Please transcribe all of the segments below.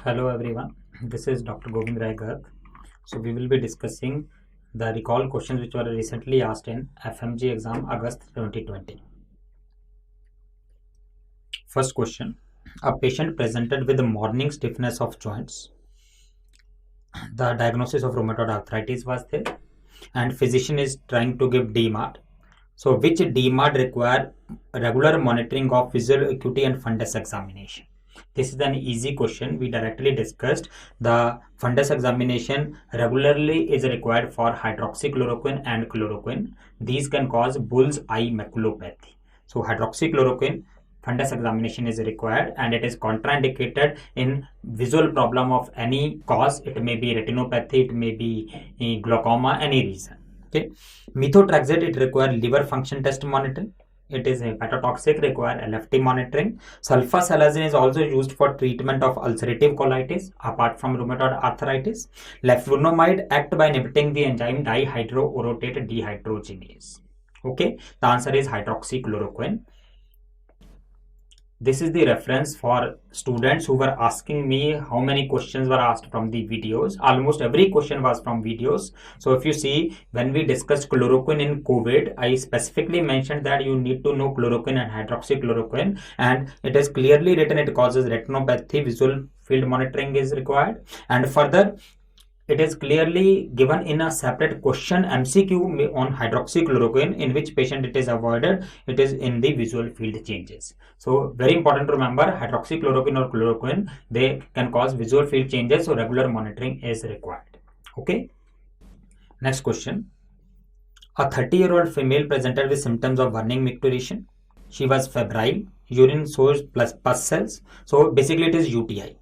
Hello everyone, this is Dr. Govind Rai Garg. So we will be discussing the recall questions which were recently asked in FMG exam August 2020. First question, a patient presented with morning stiffness of joints. The diagnosis of rheumatoid arthritis was there and physician is trying to give DMARD. So which DMARD require regular monitoring of visual acuity and fundus examination? This is an easy question. We directly discussed the fundus examination regularly is required for hydroxychloroquine and chloroquine. These can cause bull's eye maculopathy. So hydroxychloroquine fundus examination is required and it is contraindicated in visual problem of any cause. It may be retinopathy, it may be glaucoma, any reason. Okay. Methotrexate, it requires liver function test monitoring. It is hepatotoxic, require LFT monitoring. Sulfasalazine is also used for treatment of ulcerative colitis apart from rheumatoid arthritis. Leflunomide act by inhibiting the enzyme dihydroorotate dehydrogenase. Okay, the answer is hydroxychloroquine. This is the reference for students who were asking me how many questions were asked from the videos. Almost every question was from videos. So if you see, when we discussed chloroquine in COVID, I specifically mentioned that you need to know chloroquine and hydroxychloroquine, and it is clearly written it causes retinopathy, visual field monitoring is required, and further it is clearly given in a separate question MCQ on hydroxychloroquine, in which patient it is avoided, it is in the visual field changes. So very important to remember, hydroxychloroquine or chloroquine, they can cause visual field changes, so regular monitoring is required. Okay. Next question. A 30-year-old female presented with symptoms of burning micturition. She was febrile, urine shows plus pus cells. So basically it is UTI.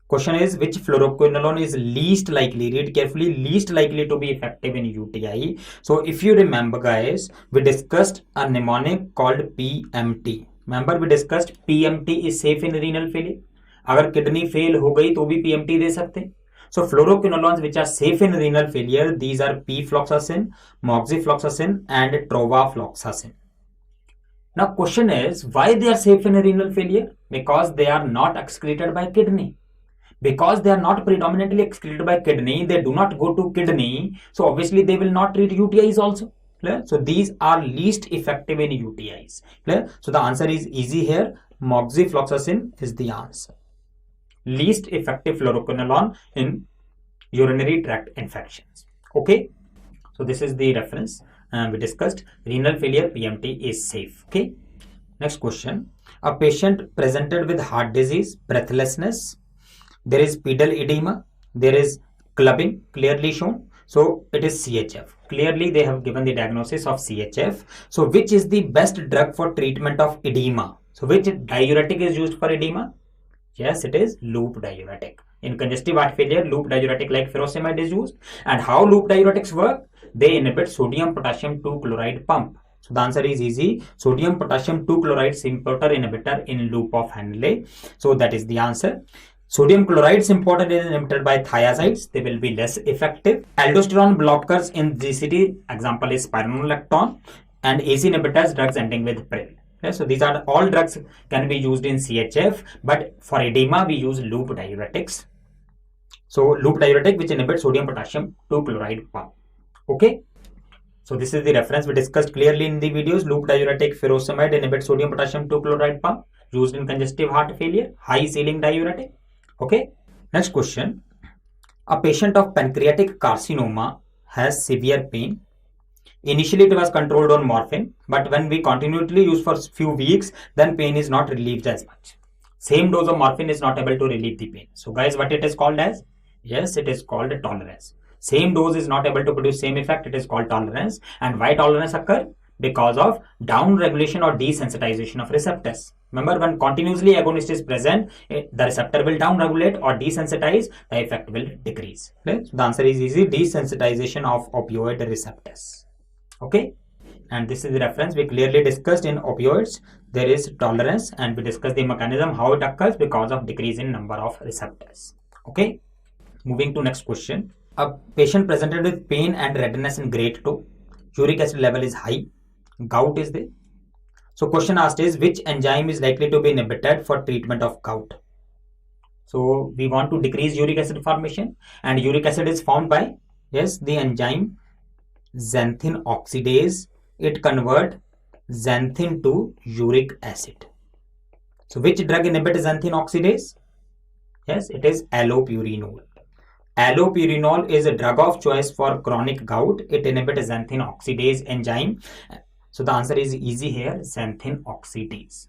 Question is, which fluoroquinolone is least likely, read carefully, least likely to be effective in UTI. So if you remember guys, we discussed a mnemonic called PMT. Remember we discussed PMT is safe in renal failure. अगर kidney fail हो गई तो भी PMT दे सकते हैं. So fluoroquinolones which are safe in renal failure, these are pfloxacin, moxifloxacin and trovafloxacin. Now question is, why they are safe in renal failure? Because they are not excreted by kidney. Because they are not predominantly excreted by kidney, they do not go to kidney, so obviously they will not treat UTIs also. Clear? So these are least effective in UTIs. Clear? So the answer is easy here. Moxifloxacin is the answer. Least effective fluoroquinolone in urinary tract infections. Okay. So this is the reference. We discussed renal failure, PMT is safe. Okay. Next question. A patient presented with heart disease, breathlessness, there is pedal edema, there is clubbing clearly shown. So it is CHF. Clearly they have given the diagnosis of CHF. So which is the best drug for treatment of edema? So which diuretic is used for edema? Yes, it is loop diuretic. In congestive heart failure, loop diuretic like furosemide is used. And how loop diuretics work? They inhibit sodium potassium 2 chloride pump. So the answer is easy. Sodium potassium 2 chloride sympater inhibitor in loop of Henle. So that is the answer. Sodium chloride sympater is inhibited by thiazides. They will be less effective. Aldosterone blockers in GCT, example is spironolactone, and AC inhibitors, drugs ending with pril. Okay, so these are all drugs can be used in CHF, but for edema we use loop diuretics. So loop diuretic which inhibits sodium potassium 2 chloride pump. Okay. So this is the reference we discussed clearly in the videos. Loop diuretic furosemide inhibits sodium potassium 2 chloride pump used in congestive heart failure. High ceiling diuretic. Okay. Next question. A patient of pancreatic carcinoma has severe pain. Initially it was controlled on morphine, but when we continuously use for few weeks, then pain is not relieved as much. Same dose of morphine is not able to relieve the pain. So guys, what it is called as? Yes, it is called tolerance. Same dose is not able to produce same effect. It is called tolerance. And why tolerance occur? Because of down regulation or desensitization of receptors. Remember, when continuously agonist is present, the receptor will down regulate or desensitize, the effect will decrease. Okay? So the answer is easy, desensitization of opioid receptors. Okay. And this is the reference we clearly discussed in opioids. There is tolerance and we discussed the mechanism how it occurs because of decrease in number of receptors. Okay. Moving to next question. A patient presented with pain and redness in grade 2. Uric acid level is high. Gout is there. So question asked is, which enzyme is likely to be inhibited for treatment of gout? So we want to decrease uric acid formation, and uric acid is formed by, yes, the enzyme xanthin oxidase. It convert xanthin to uric acid. So which drug inhibits xanthin oxidase? Yes, it is allopurinol. Allopurinol is a drug of choice for chronic gout. It inhibits xanthin oxidase enzyme. So the answer is easy here, xanthin oxidase.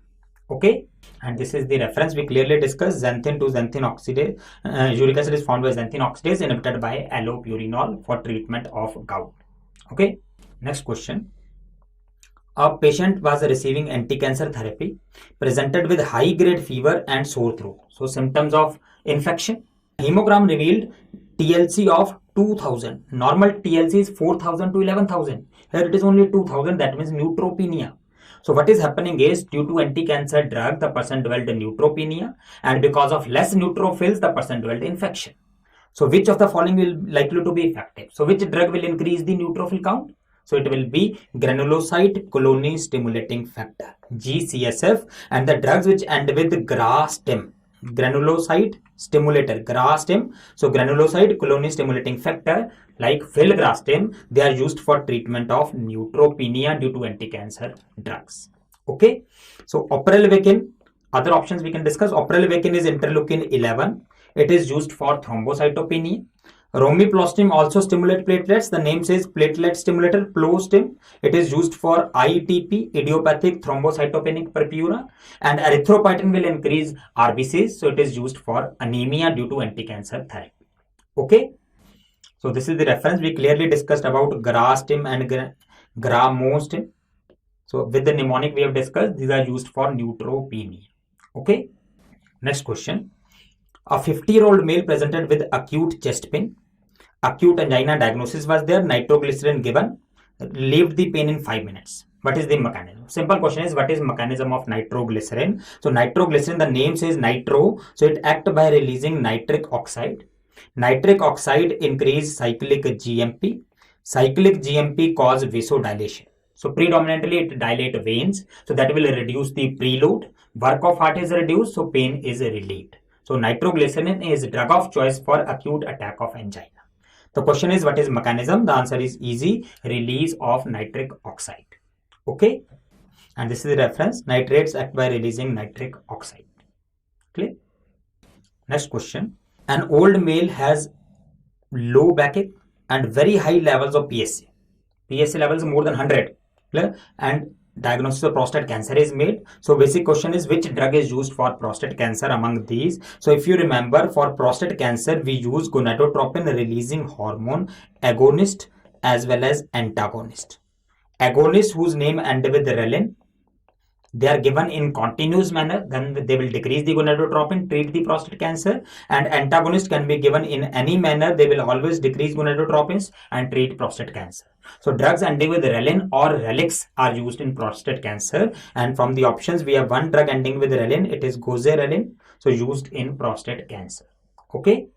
Okay, and this is the reference we clearly discussed. Xanthin to xanthin oxidase, uric acid is formed by xanthin oxidase inhibited by allopurinol for treatment of gout. Okay, next question. A patient was receiving anti-cancer therapy, presented with high-grade fever and sore throat. So symptoms of infection. Hemogram revealed TLC of 2000. Normal TLC is 4000 to 11,000. Here it is only 2000. That means neutropenia. So what is happening is, due to anti-cancer drug, the person developed neutropenia, and because of less neutrophils, the person developed infection. So which of the following will likely to be effective? So which drug will increase the neutrophil count? So it will be granulocyte colony stimulating factor, GCSF, and the drugs which end with GRASTIM, granulocyte stimulator, GRASTIM. So granulocyte colony stimulating factor like filgrastim, they are used for treatment of neutropenia due to anti-cancer drugs. Okay, so oprelvecin, other options we can discuss. Oprelvecin is interleukin 11. It is used for thrombocytopenia. Romiplostim also stimulate platelets. The name says platelet stimulator, Plostim. It is used for ITP, idiopathic thrombocytopenic purpura, and erythropoietin will increase RBCs. So it is used for anemia due to anti-cancer therapy. Okay. So this is the reference we clearly discussed about GRASTIM and Gramostim. So with the mnemonic we have discussed, these are used for neutropenia. Okay. Next question. A 50-year-old male presented with acute chest pain. Acute angina diagnosis was there. Nitroglycerin given. Relieved the pain in 5 minutes. What is the mechanism? Simple question is, what is mechanism of nitroglycerin? So nitroglycerin, the name says nitro. So it acts by releasing nitric oxide. Nitric oxide increase cyclic GMP. Cyclic GMP cause vasodilation. So predominantly it dilate veins. So that will reduce the preload. Work of heart is reduced. So pain is relieved. So nitroglycerin is drug of choice for acute attack of angina. The question is, what is mechanism? The answer is easy, release of nitric oxide. Okay, and this is the reference. Nitrates act by releasing nitric oxide. Clear? Next question. An old male has low backache and very high levels of PSA. PSA levels more than 100. Clear? And diagnosis of prostate cancer is made. So basic question is, which drug is used for prostate cancer among these? So if you remember, for prostate cancer we use gonadotropin releasing hormone agonist as well as antagonist. Agonist whose name end with relin, they are given in continuous manner, then they will decrease the gonadotropin, treat the prostate cancer. And antagonist can be given in any manner, they will always decrease gonadotropins and treat prostate cancer. So drugs ending with relin or relix are used in prostate cancer, and from the options we have one drug ending with relin, it is goserelin, so used in prostate cancer. Okay,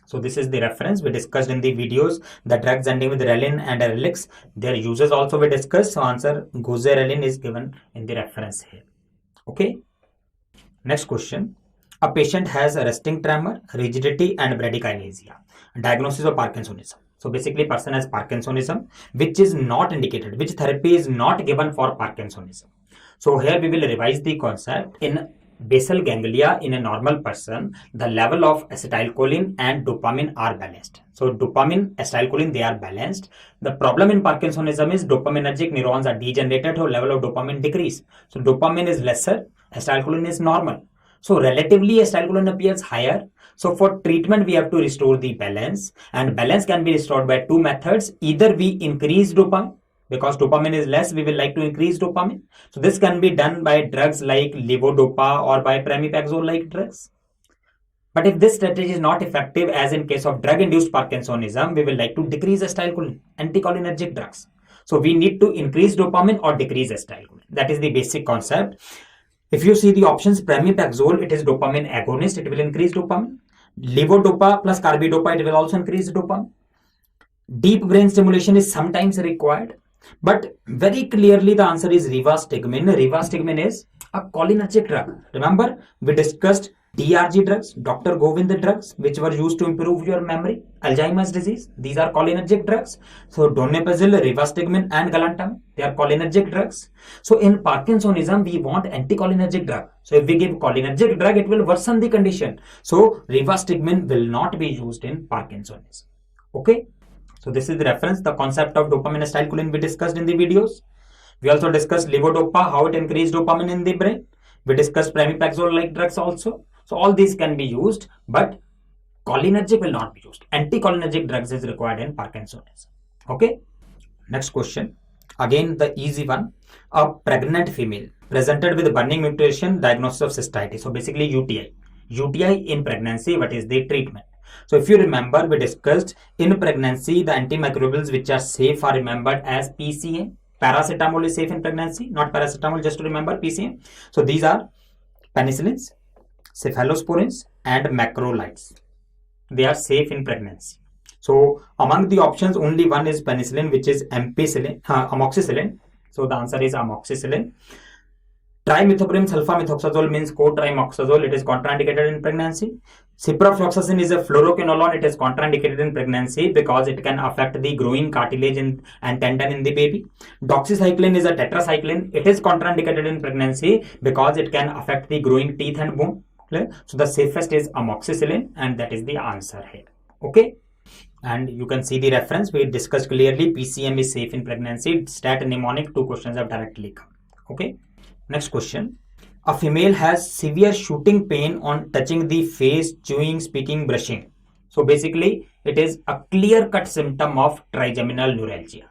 so this is the reference we discussed in the videos. The drugs ending with relin and relix, their uses also we discussed. So answer goserelin is given in the reference here. Okay, next question. A patient has a resting tremor, rigidity and bradykinesia. Diagnosis of Parkinsonism. So basically person has Parkinsonism, which is not indicated, which therapy is not given for Parkinsonism. So here we will revise the concept. In basal ganglia in a normal person, the level of acetylcholine and dopamine are balanced. So dopamine, acetylcholine, they are balanced. The problem in Parkinsonism is dopaminergic neurons are degenerated, so level of dopamine decrease. So dopamine is lesser, acetylcholine is normal. So relatively acetylcholine appears higher. So for treatment we have to restore the balance, and balance can be restored by two methods. Either we increase dopamine, because dopamine is less, we will like to increase dopamine. So this can be done by drugs like levodopa or by pramipexole like drugs. But if this strategy is not effective, as in case of drug-induced Parkinsonism, we will like to decrease acetylcholine, anticholinergic drugs. So we need to increase dopamine or decrease acetylcholine. That is the basic concept. If you see the options, pramipexole, it is dopamine agonist, it will increase dopamine. Levodopa plus carbidopa, it will also increase dopamine. Deep brain stimulation is sometimes required, but very clearly the answer is rivastigmine. Rivastigmine is a cholinergic drug. Remember, we discussed DRG drugs, Dr. Govind drugs, which were used to improve your memory, Alzheimer's disease, these are cholinergic drugs. So donepezil, rivastigmine and galantamine, they are cholinergic drugs. So in Parkinsonism, we want anticholinergic drug. So if we give cholinergic drug, it will worsen the condition. So rivastigmine will not be used in Parkinsonism. Okay. So this is the reference, the concept of dopamine acetylcholine we discussed in the videos. We also discussed levodopa, how it increased dopamine in the brain. We discussed pramipexole-like drugs also. So all these can be used, but cholinergic will not be used. Anticholinergic drugs is required in Parkinsonism. Okay. Next question. Again, the easy one. A pregnant female presented with burning mutation, diagnosis of cystitis. So basically UTI. UTI in pregnancy, what is the treatment? So if you remember, we discussed in pregnancy, the antimicrobials which are safe are remembered as PCA. Paracetamol is safe in pregnancy, not paracetamol, just to remember PCA. So these are penicillins, cephalosporins and macrolides. They are safe in pregnancy. So among the options, only one is penicillin, which is amoxicillin. So the answer is amoxicillin. Trimethoprim sulfamethoxazole means co-trimoxazole. It is contraindicated in pregnancy. Ciprofloxacin is a fluoroquinolone. It is contraindicated in pregnancy because it can affect the growing cartilage and tendon in the baby. Doxycycline is a tetracycline. It is contraindicated in pregnancy because it can affect the growing teeth and bone. So the safest is amoxicillin, and that is the answer here. Okay. And you can see the reference. We discussed clearly PCM is safe in pregnancy. Stat and mnemonic, 2 questions have directly come. Okay. Next question. A female has severe shooting pain on touching the face, chewing, speaking, brushing. So basically, it is a clear-cut symptom of trigeminal neuralgia.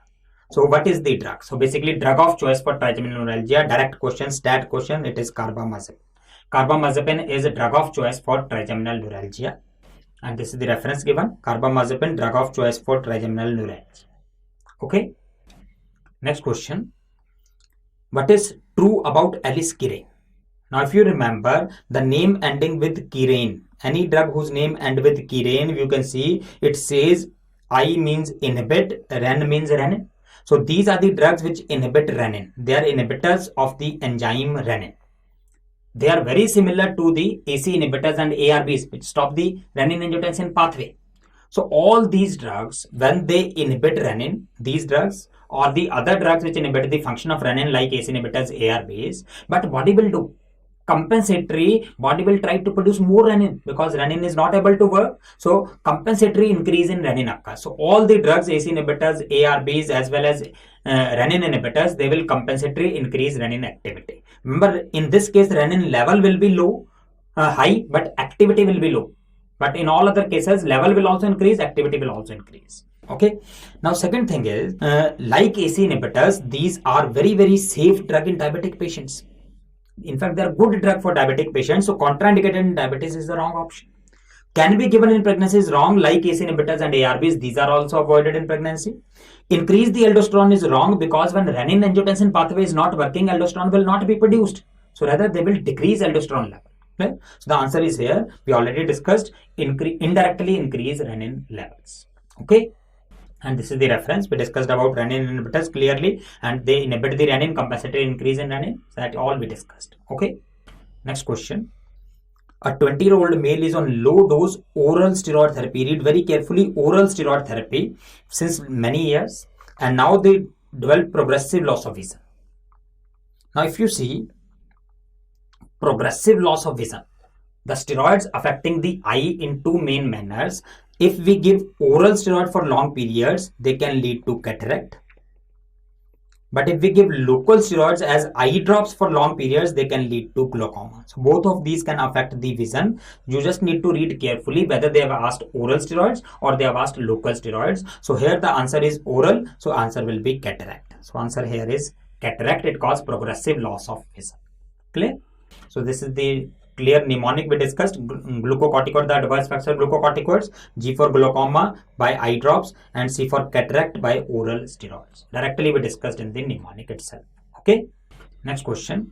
So what is the drug? So basically, drug of choice for trigeminal neuralgia, direct question, stat question, it is carbamazepine. Carbamazepine is a drug of choice for trigeminal neuralgia. And this is the reference given. Carbamazepine, drug of choice for trigeminal neuralgia. Okay. Next question. What is true about aliskiren? Now, if you remember the name ending with kiren, any drug whose name ends with kiren, you can see it says I means inhibit, ren means renin. So these are the drugs which inhibit renin. They are inhibitors of the enzyme renin. They are very similar to the AC inhibitors and ARBs, which stop the renin-angiotensin pathway. So all these drugs, when they inhibit renin, these drugs or the other drugs which inhibit the function of renin like ACE inhibitors, ARBs, but body will do compensatory, body will try to produce more renin because renin is not able to work. So compensatory increase in renin occurs. So all the drugs, ACE inhibitors, ARBs as well as renin inhibitors, they will compensatory increase renin activity. Remember, in this case, renin level will be low, high, but activity will be low. But in all other cases, level will also increase, activity will also increase. Okay. Now, second thing is, like AC inhibitors, these are very, very safe drug in diabetic patients. In fact, they are good drug for diabetic patients. So, contraindicated in diabetes is the wrong option. Can be given in pregnancy is wrong, like AC inhibitors and ARBs. These are also avoided in pregnancy. Increase the aldosterone is wrong because when renin-angiotensin pathway is not working, aldosterone will not be produced. So, rather they will decrease aldosterone level. Okay? So, the answer is here. We already discussed indirectly increase renin levels. Okay. And this is the reference. We discussed about renin inhibitors clearly, and they inhibit the renin, compensatory increase in renin. That all we discussed. Okay. Next question. A 20-year-old male is on low dose oral steroid therapy. Read very carefully, oral steroid therapy since many years, and now they develop progressive loss of vision. Now, if you see progressive loss of vision, the steroids affecting the eye in two main manners. If we give oral steroid for long periods, they can lead to cataract. But if we give local steroids as eye drops for long periods, they can lead to glaucoma. So both of these can affect the vision. You just need to read carefully whether they have asked oral steroids or they have asked local steroids. So here the answer is oral. So answer will be cataract. So answer here is cataract. It causes progressive loss of vision. Clear? So this is the clear mnemonic we discussed. Glucocorticoid, the adverse effects of glucocorticoids. G for glaucoma by eye drops, and C for cataract by oral steroids. Directly we discussed in the mnemonic itself. Okay. Next question.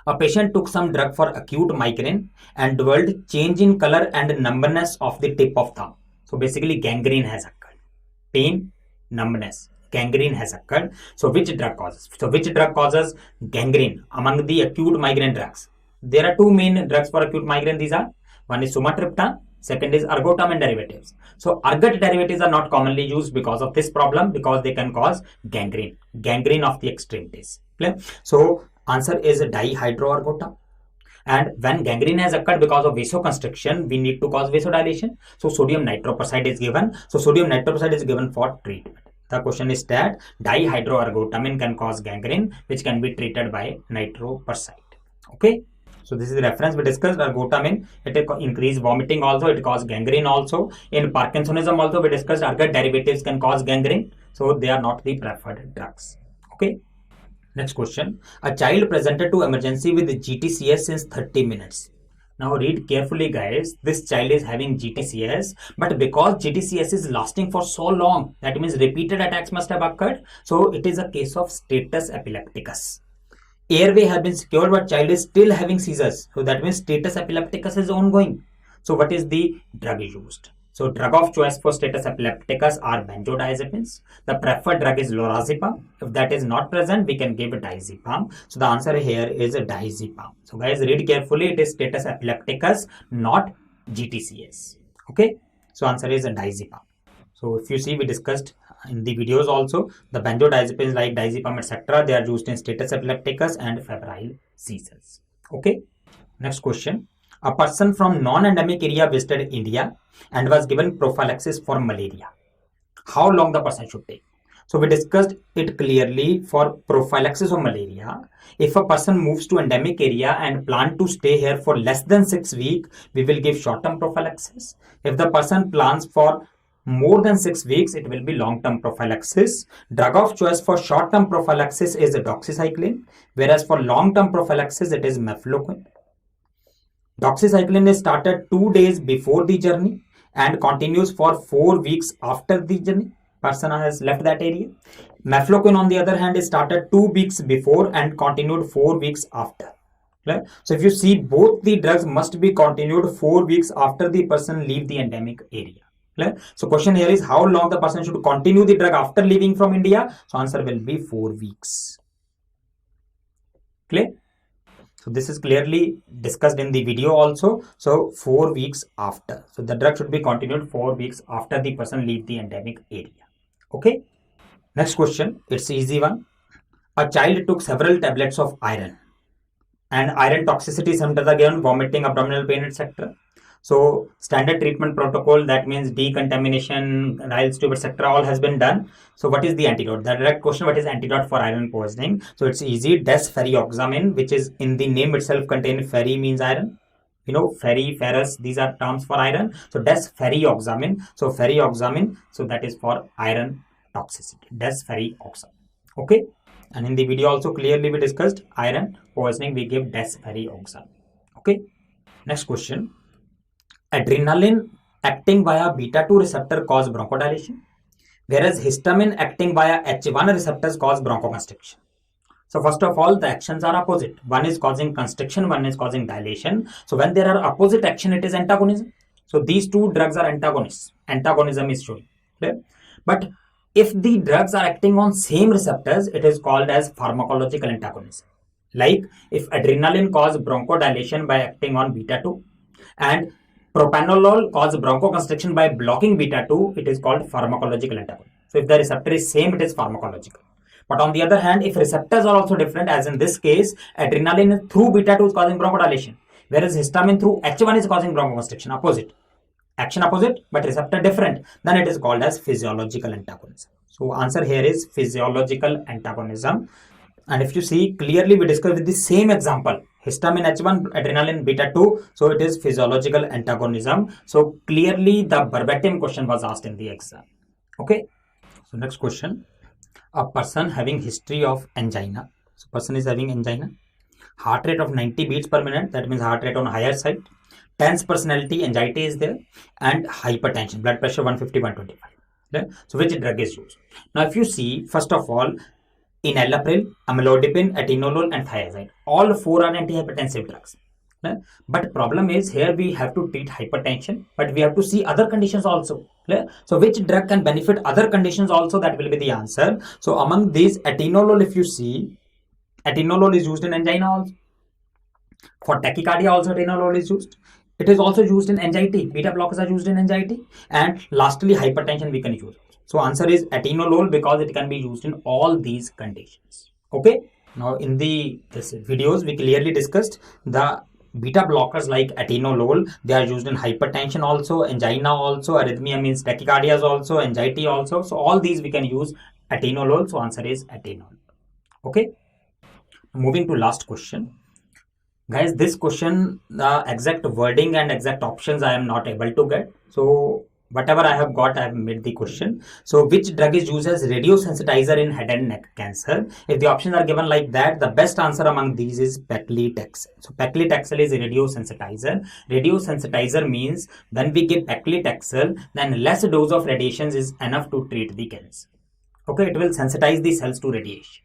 A patient took some drug for acute migraine and developed change in color and numbness of the tip of thumb. So basically gangrene has occurred. Pain, numbness. Gangrene has occurred. So which drug causes? So which drug causes gangrene among the acute migraine drugs? There are two main drugs for acute migraine. These are, one is sumatriptan, second is ergotam and derivatives. So ergot derivatives are not commonly used because of this problem, because they can cause gangrene of the extremities. Clear? So answer is dihydroergotam. And when gangrene has occurred because of vasoconstriction, we need to cause vasodilation. So sodium nitroprusside is given. So sodium nitroprusside is given for treatment. The question is that dihydroergotamine can cause gangrene, which can be treated by nitroprusside. Okay. So this is the reference we discussed. Ergotamine, it increase vomiting also, it cause gangrene also. In Parkinsonism also we discussed ergot derivatives can cause gangrene. So they are not the preferred drugs. Okay. Next question. A child presented to emergency with GTCS since 30 minutes. Now read carefully guys. This child is having GTCS, but because GTCS is lasting for so long, that means repeated attacks must have occurred. So it is a case of status epilepticus. Airway has been secured, but child is still having seizures. So that means status epilepticus is ongoing. So what is the drug used? So drug of choice for status epilepticus are benzodiazepines. The preferred drug is lorazepam. If that is not present, we can give diazepam. So the answer here is diazepam. So guys, read carefully. It is status epilepticus, not GTCS. Okay. So answer is diazepam. So if you see, we discussed in the videos also, the benzodiazepines like diazepam, etc. They are used in status epilepticus and febrile seizures. Okay. Next question. A person from non-endemic area visited India and was given prophylaxis for malaria. How long the person should take? So we discussed it clearly. For prophylaxis of malaria, if a person moves to endemic area and plan to stay here for less than 6 weeks, we will give short-term prophylaxis. If the person plans for more than 6 weeks, it will be long-term prophylaxis. Drug of choice for short-term prophylaxis is doxycycline, whereas for long-term prophylaxis, it is mefloquine. Doxycycline is started 2 days before the journey and continues for 4 weeks after the journey. Person has left that area. Mefloquine, on the other hand, is started 2 weeks before and continued 4 weeks after. Clear? So if you see, both the drugs must be continued 4 weeks after the person leave the endemic area. Clear? So question here is how long the person should continue the drug after leaving from India. So answer will be 4 weeks. Clear? So this is clearly discussed in the video also. So 4 weeks after. So the drug should be continued 4 weeks after the person leave the endemic area. Okay. Next question. It's easy one. A child took several tablets of iron and iron toxicity symptoms are given, vomiting, abdominal pain, etc. So standard treatment protocol, that means decontamination, Ryle's tube, etc. all has been done. So what is the antidote? The direct question, what is antidote for iron poisoning? So it's easy, desferrioxamine, which is in the name itself contain ferri means iron. You know, ferri, ferrous, these are terms for iron. So desferrioxamine. So ferrioxamine, so that is for iron toxicity, desferrioxamine. Okay. And in the video also clearly we discussed iron poisoning, we give desferrioxamine. Okay. Next question. Adrenaline acting via beta-2 receptor cause bronchodilation, whereas histamine acting via H1 receptors cause bronchoconstriction. So first of all, the actions are opposite. One is causing constriction, one is causing dilation. So when there are opposite action, it is antagonism. So these two drugs are antagonists. Antagonism is shown. Clear? But if the drugs are acting on same receptors, it is called as pharmacological antagonism. Like if adrenaline cause bronchodilation by acting on beta-2 and propranolol causes bronchoconstriction by blocking beta-2, it is called pharmacological antagonism. So if the receptor is same, it is pharmacological. But on the other hand, if receptors are also different, as in this case, adrenaline through beta-2 is causing bronchodilation, whereas histamine through H1 is causing bronchoconstriction. Opposite. Action opposite, but receptor different. Then it is called as physiological antagonism. So answer here is physiological antagonism. And if you see, clearly we discussed with the same example. Histamine H1, adrenaline beta-2. So it is physiological antagonism. So clearly the verbatim question was asked in the exam. Okay. So next question. A person having history of angina. So person is having angina. Heart rate of 90 beats per minute. That means heart rate on higher side. Tense personality, anxiety is there. And hypertension, blood pressure 150, 125. Okay? So which drug is used? Now if you see, first of all, enalapril, amlodipine, atenolol and thiazide. All four are antihypertensive drugs. But problem is here we have to treat hypertension, but we have to see other conditions also. So which drug can benefit other conditions also, that will be the answer. So among these, atenolol, if you see, atenolol is used in angina also. For tachycardia also atenolol is used. It is also used in anxiety. Beta blockers are used in anxiety. And lastly, hypertension we can use. So answer is atenolol because it can be used in all these conditions. Okay. Now in this videos we clearly discussed the beta blockers like atenolol. They are used in hypertension also, angina also, arrhythmia means tachycardia also, anxiety also. So all these we can use atenolol. So answer is atenolol. Okay. Moving to last question. Guys, this question, the exact wording and exact options I am not able to get. So whatever I have got, I have made the question. So which drug is used as radiosensitizer in head and neck cancer? If the options are given like that, the best answer among these is paclitaxel. So paclitaxel is a radiosensitizer. Radiosensitizer means when we give paclitaxel, then less dose of radiations is enough to treat the cancer. Okay, it will sensitize the cells to radiation.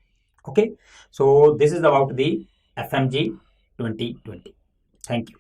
Okay, so this is about the FMG 2020. Thank you.